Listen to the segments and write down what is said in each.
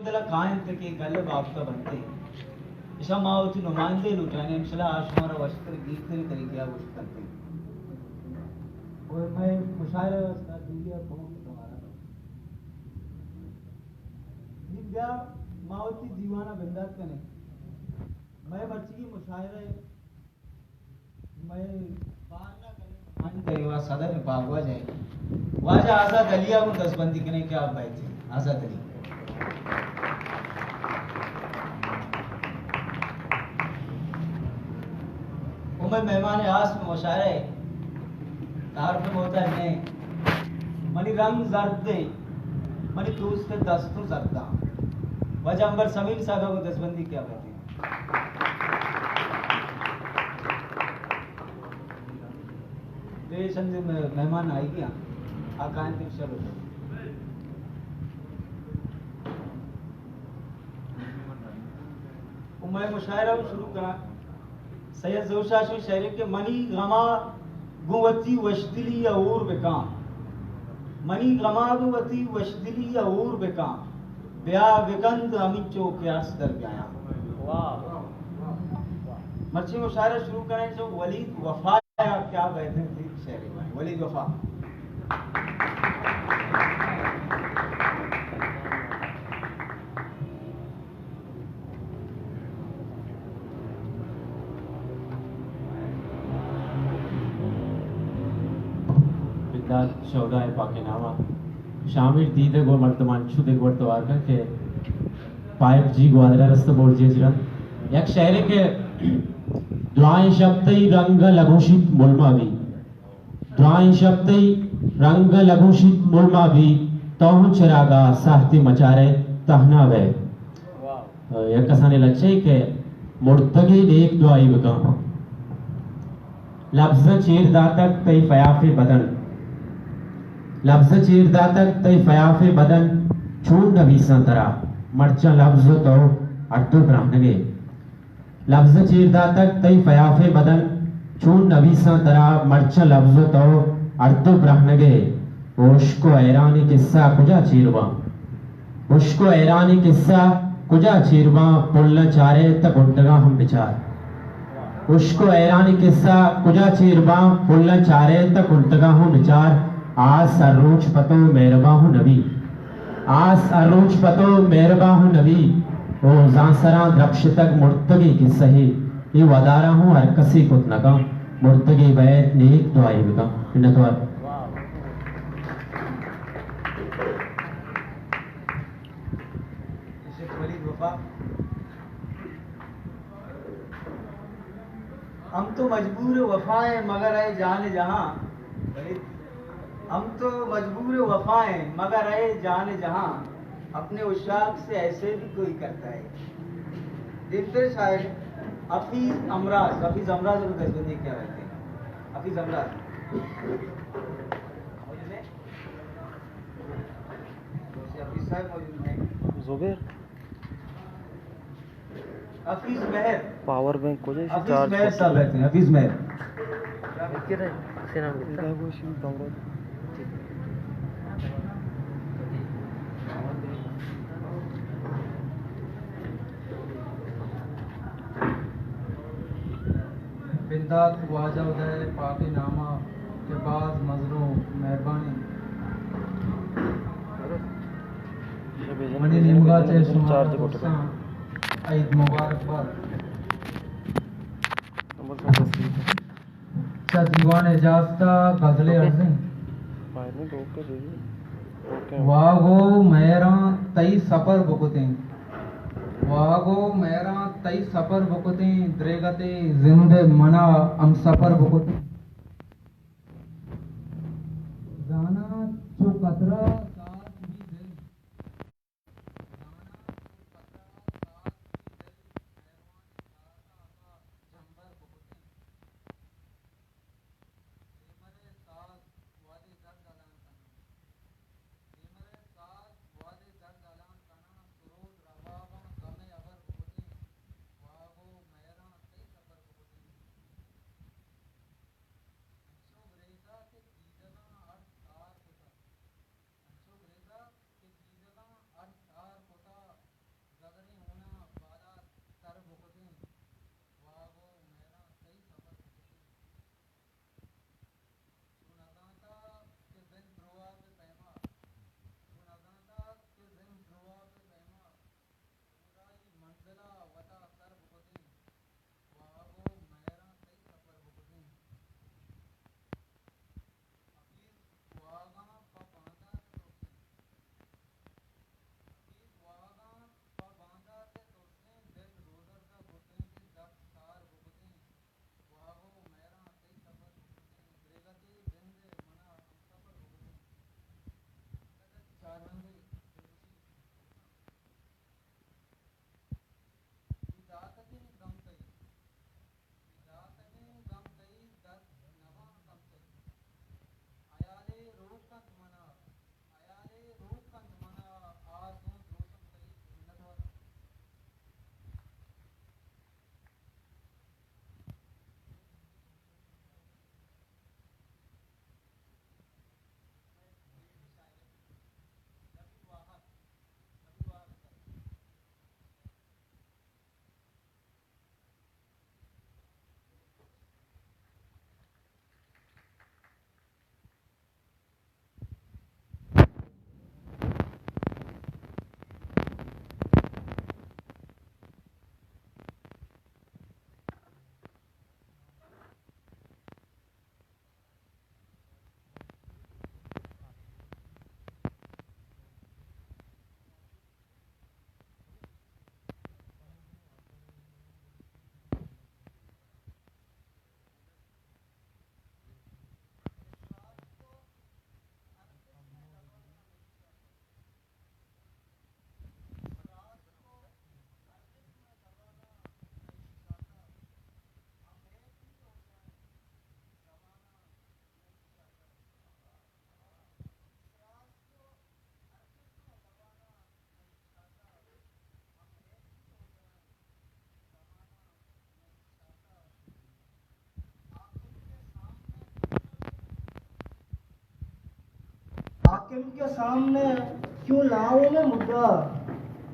दला कायंत के गल बापका बनते इशा मावती नुमाइंदे लुटाने इंशाल्लाह आशमारा वस्त्र गीतरी तरीके आ कुछ करते और मैं मुशायरा का दुनिया पहुंच तुम्हारा दिव्या मावती दीवाना बिंदास कने मैं बच्ची की मुशायरा मैं बार ना करे मान करेवा सदर में बागवा जाए वाजा आजाद अलिया को दसबंदी करने क्या बात है आजाद अली उमर मेहमान आस में मुशायरा है तारुफ में होता है मनी रंग जर्दे मनी दोस्त दस्तु जर्दा वजह अंबर समीर साहब को दसबंदी क्या कहते हैं बेशंद मेहमान आई क्या आकांत चलो उमर मुशायरा शुरू करा सैयद जोशाशु शहर के मनी गमा गुवती वशदिली या और बेकाम मनी गमा गुवती वशदिली या और बेकाम ब्या विगंध अमित चौक यास दर गया वाह मर्ची मुशायरा शुरू करें जो वलीद वफा क्या कहते थे शहर में वलीद वफा शौदा पाके नामा शामिल दीदे गो मर्तमान शुदे गो तो आकर के पाइप जी ग्वादरा रस्त बोल जेजरा एक शहर के द्वाई शब्दई रंग लघुषित मुलमावी द्वाई शब्दई रंग लघुषित मुलमावी तोहु चिरागा साहती मचारे तहना वे एक कसाने लच्छे के मुर्तगी एक द्वाई बका लफ्ज़ चीर दातक तई फयाफे बदन लफ्ज़ चीर दातक तई फयाफे बदन छून नबी संतरा मर्चा लफ्ज़ तो अड्डू ब्राह्मणगे लफ्ज़ चीर दातक तई फयाफे बदन छून नबी संतरा मर्चा लफ्ज़ तो अड्डू ब्राह्मणगे उसको ऐरानी किस्सा कुजा चीरवा उसको ऐरानी किस्सा कुजा चीरवा पुल्ला चारे तक उठगा हम विचार उसको ऐरानी किस्सा कुजा चीरवा पुल्ला चारे तक उठगा हम विचार आज सरोज पतो मेहरबाहु नबी आज सरोज पतो मेहरबाहु नबी ओ जांसरा द्रक्ष तक मुर्तगी की सही ये वदारा हूँ हर कसी कुत नगा मुर्तगी बैत नेक दुआई बिका नकवर वलीद वफा हम तो मजबूर वफा हैं मगर है जान जहां हम तो मजबूर वफा हैं मगर है जान जहां अपने उशाक से ऐसे भी कोई करता है दिलतर शायर हफीज अमराज को दसबंदी क्या रहते हैं हफीज अमराज हफीज साहब मौजूद हैं जुबैर हफीज मेहर पावर बैंक को जे हफीज मेहर साहब रहते हैं हफीज मेहर किरे से नाम लिखता है वो शी पावर बिंदात वाजा उदय पाके नामा के बाद मजरू मेहरबानी मनी निमगा चे चार्ज को सुमा ईद मुबारकबाद अच्छा दीवान इजाजता गजले अर्ज़ें पानी रोक के दे वागो मेरा तई सफर बुकते वागो मेरा तई सफर बुकते द्रेगते जिंदे मना हम सफर बुकते जाना जो कतरा साथ भी दिल हाकिम के सामने क्यों लाऊं मैं मुद्दा,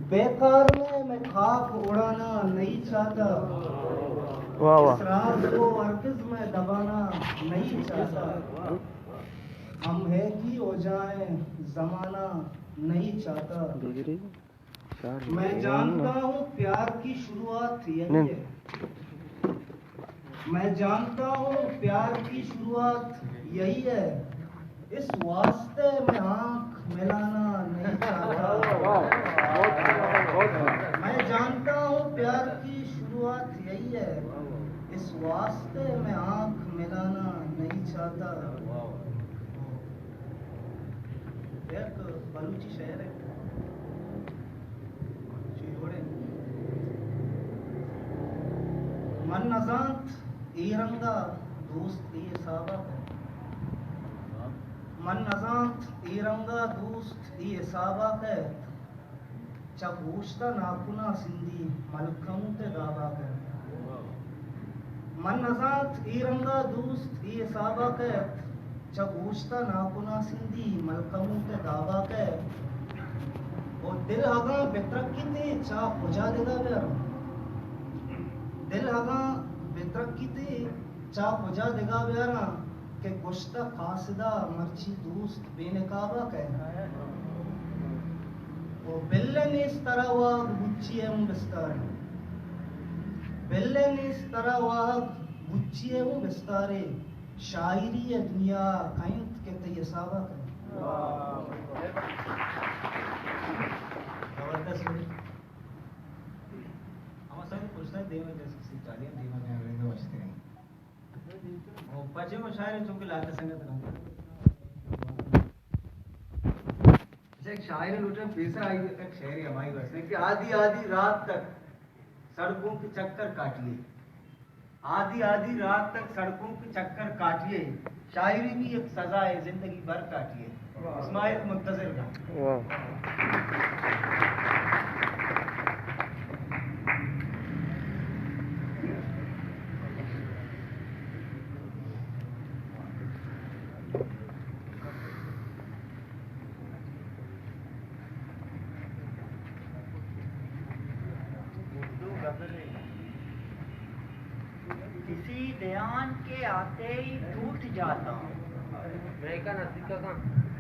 बेकार में मैं खाक उड़ाना नहीं चाहता, इस राज को हरगिज़ में दबाना नहीं चाहता, हम है कि हो जाए जमाना नहीं चाहता। मैं जानता हूँ प्यार की शुरुआत यही है, मैं जानता हूँ प्यार की शुरुआत यही है, इस वास्ते मैं आंख मिलाना नहीं चाहता। मैं जानता हूँ प्यार की शुरुआत यही है, इस वास्ते मैं आंख मिलाना नहीं चाहता। एक बलूची शहर है, मन नजात ईरंगा दोस्त ये साबक है, मन नजात ईरंगा दोस्त ये साबक है, चबूश्ता नाकुना सिंधी मलकमू ते दाबक है, मन नजात ईरंगा दोस्त ये साबक है, चबूश्ता नाकुना सिंधी मलकमू ते दाबक है, और दिल हगा बेतरक्की ते चा पुजा देगा बेर, दिल हगा बेतरक्की ते चा पुजा देगा बेरा के गुश्ता कासिदा मर्ची दोस्त बेनकाबा कहना है, वो बिल्ले ने इस तरह वाग बुच्ची एवं बिस्तारे, बिल्ले ने इस तरह वाग बुच्ची एवं बिस्तारे, शायरी है दुनिया काइंत के ते साबा कहना। देवा जैसे तालियां देवा ने अंग्रेजों बचते हैं वो पजे मुशायरे चूंकि लाते संगत रहूं जैसे एक शायर लुटे पेशा आई तक शहरी हमारी बस ने कि आधी आधी रात तक सड़कों के चक्कर काटिए, आधी आधी रात तक सड़कों के चक्कर काटिए, शायरी भी एक सजा है जिंदगी भर काटिए। इस्माइल मुंतजिर का किसी ध्यान के आते ही टूट जाता हूँ,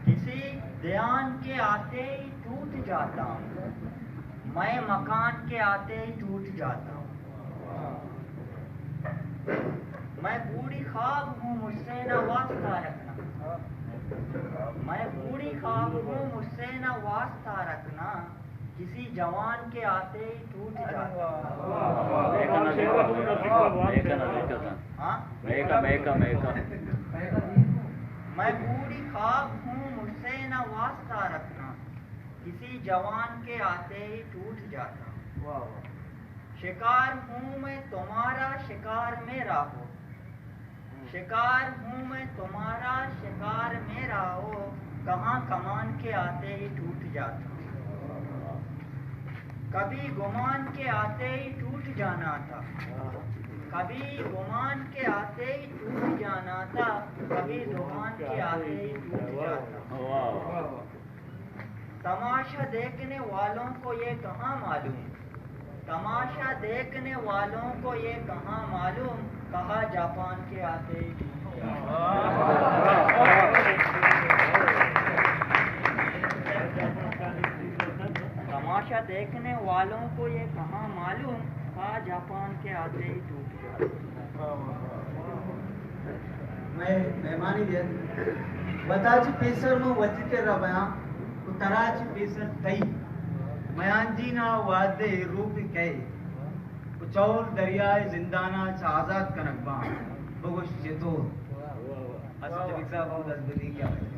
किसी ध्यान के आते ही टूट जाता हूँ, मैं मकान के आते ही टूट जाता हूँ, मैं बूढ़ी ख्वाब हूँ मुझसे न वास्ता रखना, मैं बूढ़ी ख्वाब हूँ मुझसे न वास्ता रखना, किसी जवान के आते ही टूट जाता मैं बूढ़ी ख्वाब हूँ मुझसे न वास्ता रखना, किसी जवान के आते ही टूट जाता। शिकार हूँ मैं तुम्हारा शिकार मेरा हो, शिकार हूँ मैं तुम्हारा शिकार मेरा हो, कहाँ कमान के आते ही टूट जाता। कभी गुमान के आते ही टूट जाना था, कभी गुमान के आते ही टूट जाना था, कभी जुबान के आते ही टूट जाता। तमाशा देखने वालों को ये कहाँ मालूम, तमाशा देखने वालों को ये कहाँ मालूम, कहा जापान के आते ही टूट तमाशा देखने वालों को ये कहाँ मालूम, कहा जापान के आते ही टूट जाता। मैं मेहमानी दिया बताची पेसर में वची के रबया उतराची पेसर तई मयांजी ना वादे रूप कहे उचौल दरियाए जिंदाना आजाद कनकबा बगुश जेतो असद विक्सा बहुत अजबरी क्या है।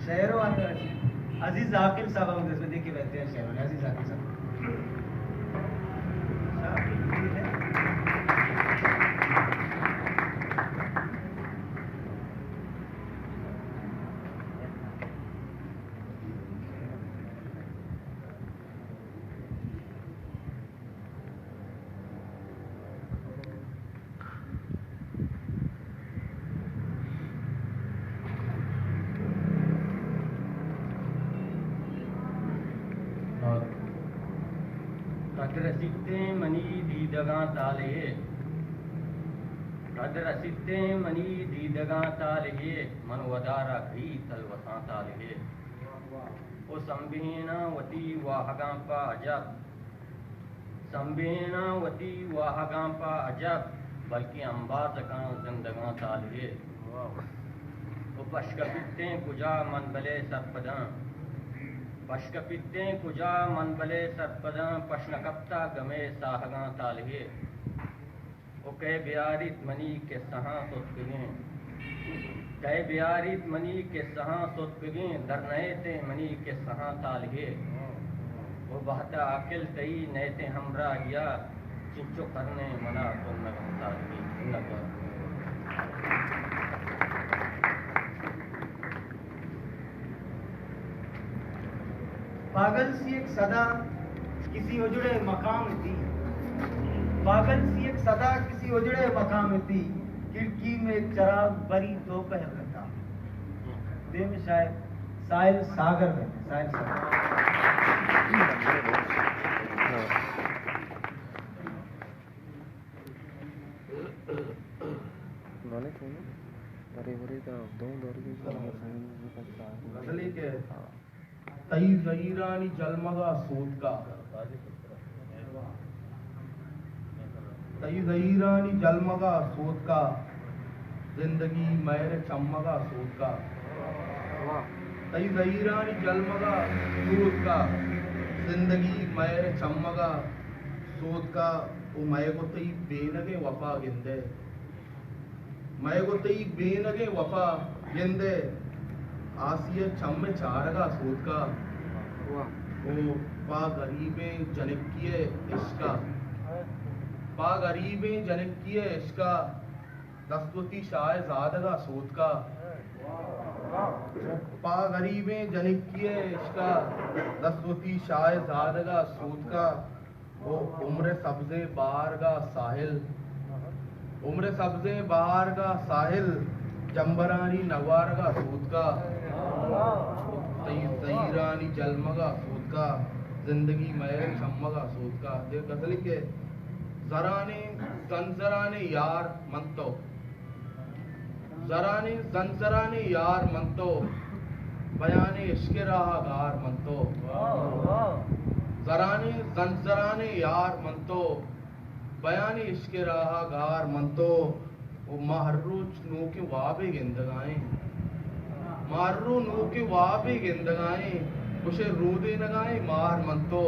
शहरों अंदर अजीज आकिल साहब हम इसमें देख के बैठते हैं शहरों में अजीज आकिल साहब कदरसिते मनी दीदगां ताले कदरसिते मनी दीदगां ताले मनवदारा घी तलवसां ताले ओ संबीना वती वाहगां पा अजब संबीना वती वाहगां पा अजब बल्कि अंबाज का जिंदगां ताले ओ पशकपिते कुजा मनबले सरपदां पशकपिते कुजा मनबले सरपदां पशनकप्ता गमे साहगां ताले ओ कह बियारित मनी के सहां सुतगें कह बियारित मनी के सहां सुतगें दरनए ते मनी के सहां ताले वो बहता आकिल तई नैते हमरा या चिंचो करने मना तो नगम ताले नगर पागल सी एक सदा किसी उजड़े मकाम थी पागल सी एक सदा किसी उजड़े मकाम थी खिड़की में एक चराग बरी दोपहर में था दे में शायद साहिल सागर में साहिल गजली के तई गईरानी जलमगा सूद का तई गईरानी जलमगा सूद का जिंदगी मैर चमगा सूद का तई गईरानी जलमगा सूद का जिंदगी मैर चमगा सूद का ओ मैं को तई बेनगे वफा गिंदे मैं को तई बेनगे वफा गिंदे आसिया चम्मे चारगा सूद का ओ पा गरीबे जनकिए इसका पा गरीबे जनकिए इसका दस्तवती शाह ज़ादगा सूद का पा गरीबे जनकिए इसका दस्तवती शाह ज़ादगा सूद का वो उम्र सब्ज़े बार का साहिल उम्र सब्ज़े बाहर का साहिल जंबरानी नवार का सूद का तईरानी जलमगा सूद का जिंदगी मैर चमगा सूद का देख गजली के जराने जंजराने यार मंतो जराने जंजराने यार मंतो बयाने इश्क राह गार मंतो जराने जंजराने यार मंतो बयाने इश्क राह गार मंतो वो महर्रुच नू के वाबे गिंदगाएं मार्रू नू के वाबे गिंदगाएं उसे रूदे नगाएं मार मंतो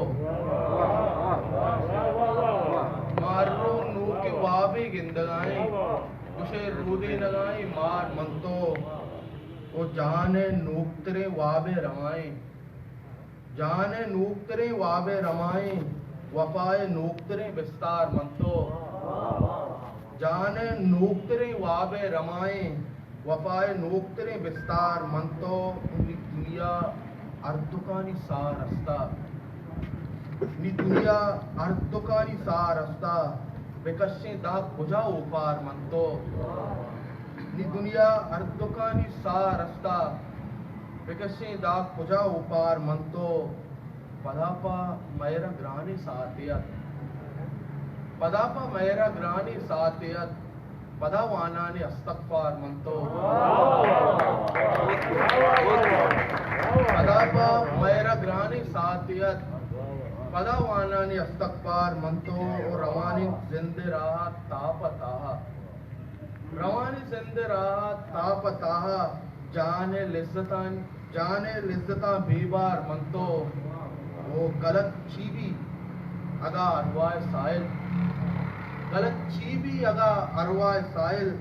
मार्रू नू के वाबे गिंदगाएं उसे रूदे नगाएं मार मंतो वो जाने नूक्तरे वाबे रमाएं जाने नूक्तरे वाबे रमाएं वफाए नूक्तरे विस्तार मंतो जाने नूक्तरे वाबे रमाएं वफाए नूक्तरे विस्तार मंतो उनकी दुनिया अर्दुकानी सा रस्ता नी दुनिया अर्दुकानी सा रस्ता बेकशे दा खुजा उपार मंतो नी दुनिया अर्दुकानी सा रस्ता बेकशे दा खुजा उपार मंतो पदापा मैरा ग्रानी सातियत पदापा मैरा ग्रानी सातियत पदावाना ने अस्तगफार मंतो पदापा मैरा ग्रानी सातियत पदावाना ने अस्तगफार मंतो और रवानी जिंदे रहा तापताहा रवानी जिंदे रहा तापताहा जाने लिज्जतां बेबार मंतो वो गलत चीबी अगा अरवाए साहिल गलत चीबी अगा अरवाए साहिल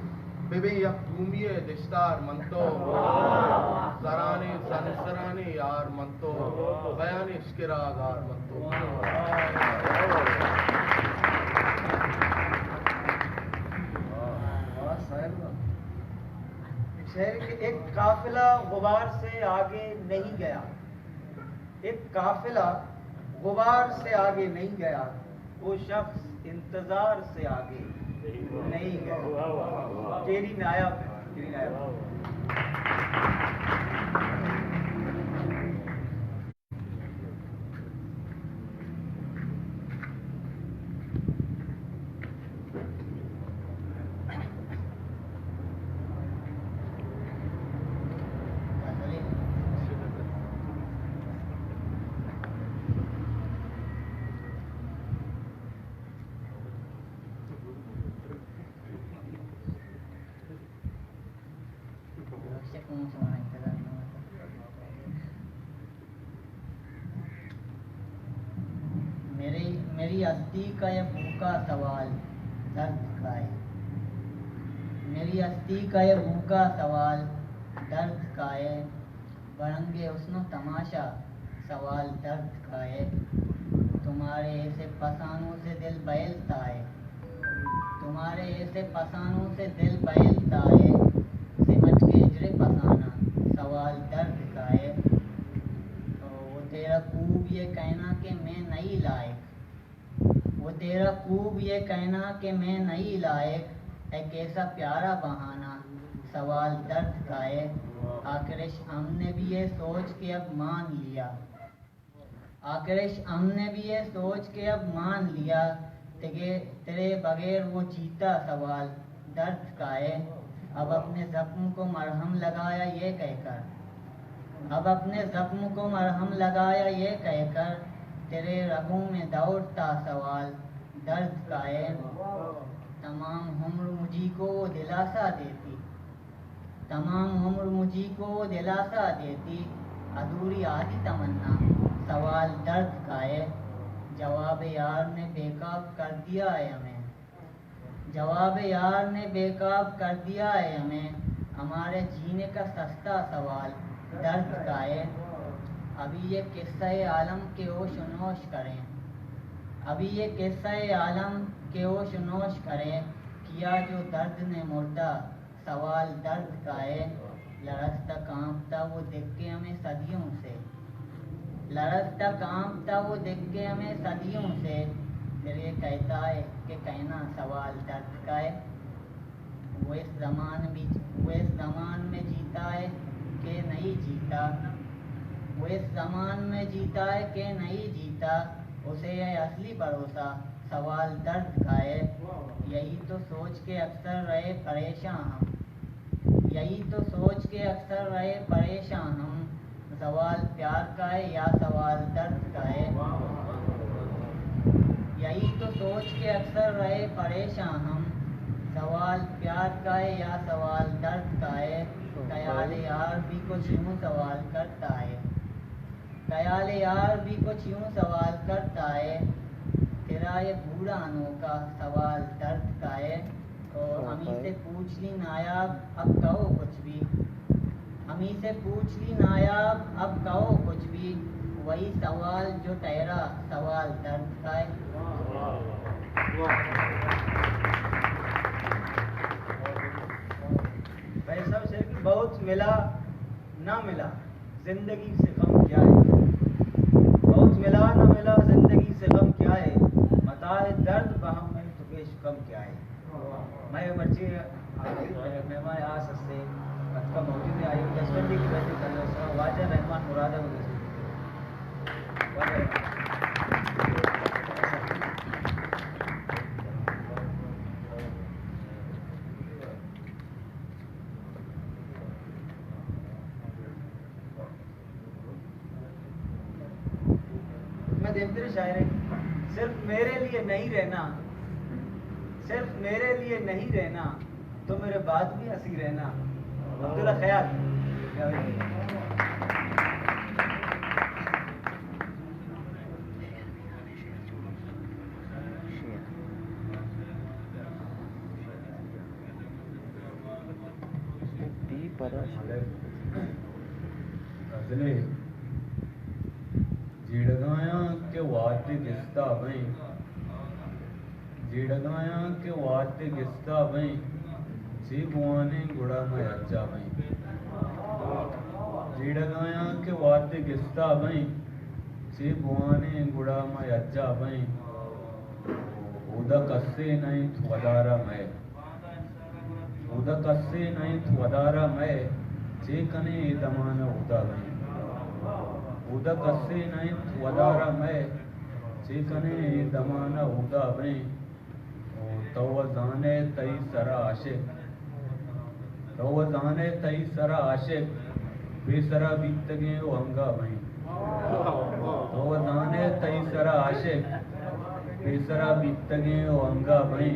बेबे यक दूमिये दिश्तार मंतो जराने सनसराने यार मंतो बयाने इश्किरा गार मंतो शहर के एक काफिला गुबार से आगे नहीं गया एक काफिला गुबार से आगे नहीं गया वो शख्स इंतजार से आगे नहीं गया तेरी नायाब तेरी नायाब मेरी अस्थि का ये भूखा सवाल दर्द का है। मेरी अस्थि का ये भूखा सवाल दर्द का है। बरंगे उसनो तमाशा सवाल दर्द का है। तुम्हारे ऐसे फसानों से दिल बहलता है। तुम्हारे ऐसे फसानों से दिल बहलता है। सिमट के हिजरे फसाना सवाल दर्द का है। वो तेरा खूब ये कहना कि मैं नहीं लायक। वो तेरा खूब ये कहना कि मैं नहीं लायक। एक ऐसा प्यारा बहाना सवाल दर्द का है। आखिरिश हमने भी ये सोच के अब मान लिया। आखिरिश हमने भी ये सोच के अब मान लिया। तेरे बगैर वो जीता सवाल दर्द का है। अब अपने जख्म को मरहम लगाया ये कहकर। अब अपने जख्म को मरहम लगाया ये कहकर। तेरे रगों में दौड़ता सवाल दर्द का है। तमाम उम्र मुझी को वो दिलासा देती। तमाम उम्र मुझी को वो दिलासा देती। अधूरी आधी तमन्ना सवाल दर्द का है। जवाब यार ने बेकाब कर दिया है हमें। जवाब यार ने बेकाब कर दिया है हमें। हमारे जीने का सस्ता सवाल दर्द का है। अभी ये किस्सा आलम के ओश नोश करें। अभी ये किस्सा आलम के ओश नोश करें। किया जो दर्द ने मुर्दा सवाल दर्द का है। लरसता कांपता वो देख के हमें सदियों से। लरसता कांपता वो देख के हमें सदियों से। फिर ये कहता है कि कहना सवाल दर्द का है। वो इस ज़मान में जीता है कि नहीं जीता। वो इस ज़मान में जीता है कि नहीं जीता। उसे यह असली भरोसा सवाल दर्द का है। यही तो सोच के अक्सर रहे परेशान हम। यही तो सोच के अक्सर रहे परेशान हम। सवाल प्यार का है या सवाल दर्द का है। यही तो सोच के अक्सर रहे परेशान हम। सवाल प्यार का है या सवाल दर्द का है। ख्याल यार भी कुछ यूँ सवाल करता है। ख्याल यार भी कुछ यूँ सवाल करता है। तेरा ये बूढ़ा अनोखा सवाल दर्द का है। और हमी से पूछ ली नायाब अब कहो कुछ भी। हमी से पूछ ली नायाब अब कहो कुछ भी। वही सवाल जो ठहरा सवाल दर्द का है। भाई साहब शेर की बहुत मिला ना मिला जिंदगी से गम क्या है। बहुत मिला ना मिला जिंदगी से गम क्या है। मताए दर्द बहम में तो पेश कम क्या है। मैं मर्जी मेहमान आ सकते का मौजूद है। आई जसवंती की बैठक कर रहे हैं। वाजा रहमान मुरादा मैं देवतरी शायर है। सिर्फ मेरे लिए नहीं रहना। सिर्फ मेरे लिए नहीं रहना तो मेरे बाद भी हंसी रहना। अब्दुल्ला ख्याल जिड़गाया के वाते गिस्ता बई। जिड़गाया के वाते गिस्ता बई। सी बुआने गुड़ा में अज्जा बई। जिड़गाया के वाते गिस्ता बई। सी बुआने गुड़ा में अज्जा बई। उदा कस्से नहीं थवदारा मैं। उदा कस्से नहीं थवदारा मैं। चे कने दमाना उदा बई। उदा कस्से नहीं थवदारा मैं। चे कने दमाना उदा बई। तवजाने तई सरा आशिक। तवजाने तई सरा आशिक। बेसरा बीतगे वो अंगा बई। तवजाने तई सरा आशिक। बेसरा बीतगे वो अंगा बई।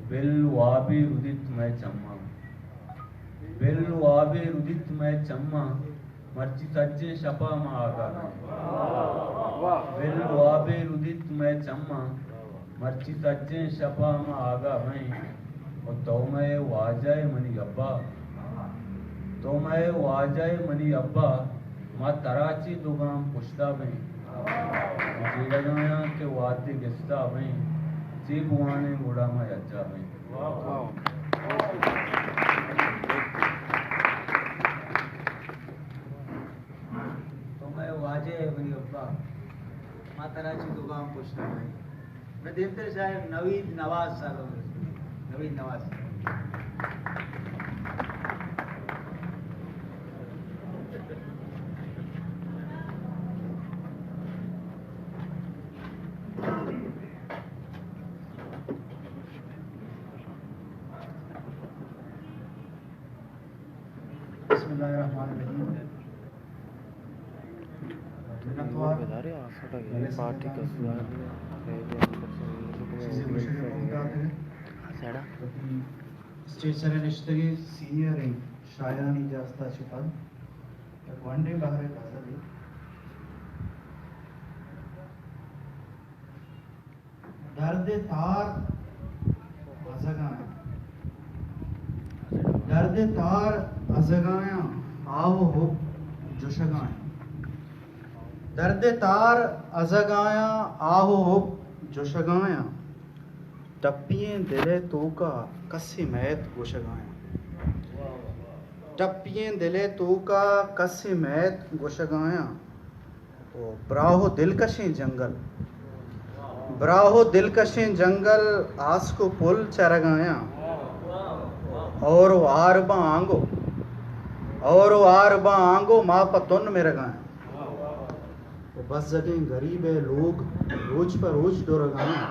बिल वाबी रुदित मैं चम्मा। बिल वाबी रुदित मैं चम्मा। मर्ची सज्जे शपा मा आगा बिल वाबे रुदित मैं चम्मा मर्ची सज्जे शपा मा आगा मैं और तो मैं वाजाए मनी अब्बा तो मैं वाजाए मनी अब्बा माँ तराची दुगाम पुश्ता में जीड़गाया के वादे गिस्ता में जी बुआने गुड़ा में अज्जा में तो मैं वाजे मनी अब्बा माँ तराची दुगाम पुश्ता में मैं देखते शायद नवीद नवाज सालों में नवीद नवाज पार्टी का स्टेज सरानिश्तगी सीनियर हैं शायरानी जास्ता शिफान एक वनडे बाहर गजल दर्द तार अजगाया दर्द तार अजगाया आओ हो जोशगाया दर्द तार अजगाया आहो हो जोशगाया टप्पिए दिले तो का कस्से मैत गोशगाया टप्पिए दिले तो का कस्से मैत गोशगाया ओ ब्राहो दिलकशें जंगल ब्राहो दिलकशें जंगल आस को पुल चरगाया और आरबा आंगो माँ पतुन में रगाया बस जगह गरीब है लोग रोज पर रोज दोरगाया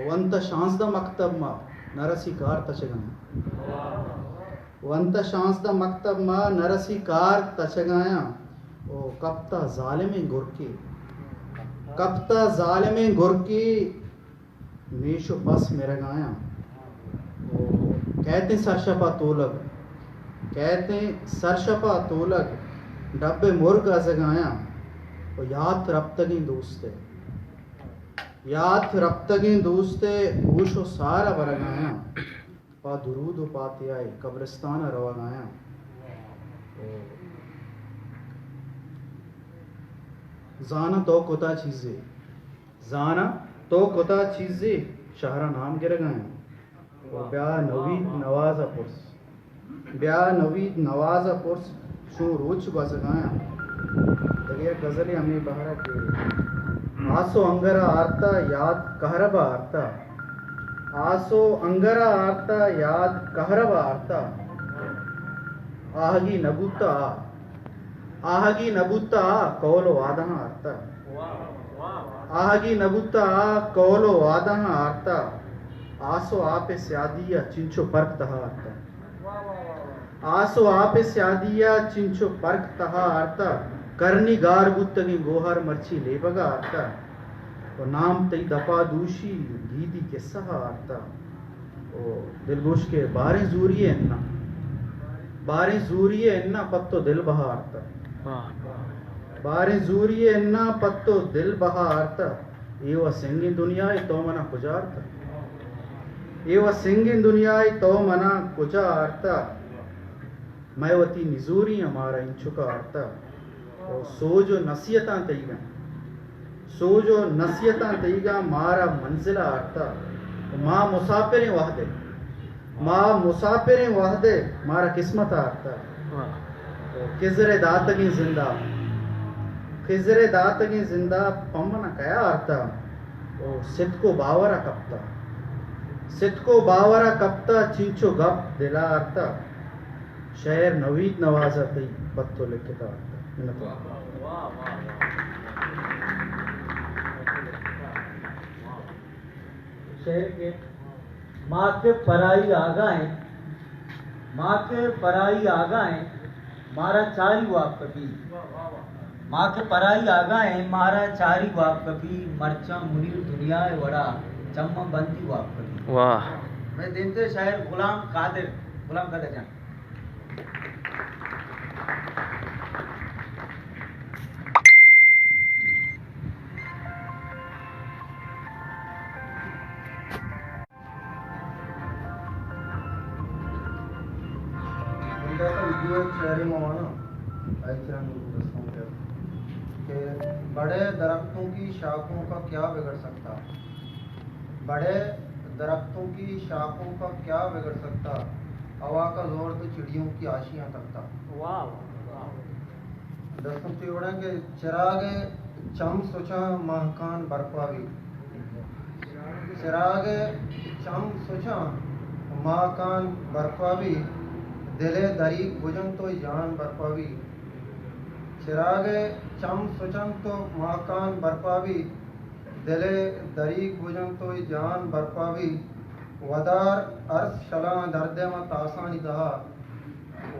वंत शांस द मकतब मा नरसी कार तचगाया वंत शांस द मकतब मा नरसी कार तचगाया ओ कप्ता जालिम गुरकी मेशो बस में रगाया कहते सरशपा तोलग डब्बे मुर्ग अजगाया वो याद रब्तगी दोस्ते ऊशो सारा बरगाया पा दुरूद पाते आए कब्रिस्तान रवागाया जाना तो कोता चीज़े शहरा नाम गिर गए ब्याह नवीद नवाजा पुरस शू रोज बसगाया दरिया गजल हमें बहरा के आसो अंगरा आरता याद कहरबा आरता आसो अंगरा आरता याद कहरबा आरता आहगी नबुता कौलो वादहा आरता आहगी नबुता कौलो वादहा आरता आसो आपे स्यादिया चिंचो परक तहा आरता आसो आपे स्यादिया चिंचो परक तहा आरता करनी गार बुत्तगी गोहर मर्ची लेबगा आरता और नाम तई दफा दूशी गीदी के सहा आरता ओ दिलगोश के बारे जूरिये अन्ना पत्तो दिल बहा आरता बारे जूरिये अन्ना पत्तो दिल बहा आरता एवा सिंगी दुनिया तो मना कुजारता एवा सिंगी दुनिया तो मना कुजारता मैवती निजूरी हमारा इंचुका आरता और सोजो नसीहता तईगा मारा मंजिला आरता माँ मुसाफिर वाहदे मारा किस्मत आरता खिजरे दातगी जिंदा पम्मना कया आरता ओ सित को बावरा कप्ता चिंचो गप दिला आरता शहर नवीद नवाजा तई पत्तो लिखता शहर के माँ के पराई आगाएं मारा चारी वाप कभी माँ के पराई आगाएं मारा चारी वाप कभी मरचा मुनीर दुनिया वड़ा चम्मा बंती वाप कभी वाह मैं दिन से शायर गुलाम कादिर जान हुए चेहरे मवाना कि बड़े दरख्तों की शाखों का क्या बिगड़ सकता, बड़े दरख्तों की शाखों का क्या बिगड़ सकता, हवा का जोर तो चिड़ियों की आशियां तकता। दस्तों चिवड़ा के चिराग चम सुचा महकान बरपावी, चिराग चम सुचा महकान बरपावी, दिले दरीक बुझन तो जान बरपावी। चिराग चम सुचन तो महकान बरपावी, दिले दरीक बुझन तो जान बरपावी। वदार अर्श शलां दर्दे मत आसानी दहा,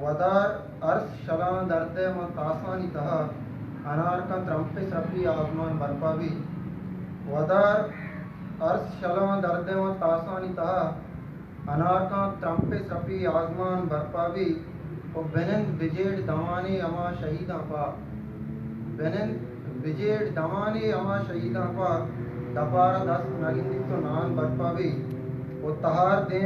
वदार अर्श शलां दर्दे मत आसानी दहा, अनार का त्रंपे सफी आसमान बरपावी। वदार अर्श शलां दर्दे मत आसानी दहा, अनार का त्रंपे सफी आसमान बरपावी। और बेनन बिजेड़ दमाने अमा शहीदा पा, बेनन बिजेड़ दमाने अमा शहीदा पा, दपारा दस नगिंदी तो नान बरपावी। और तहार दे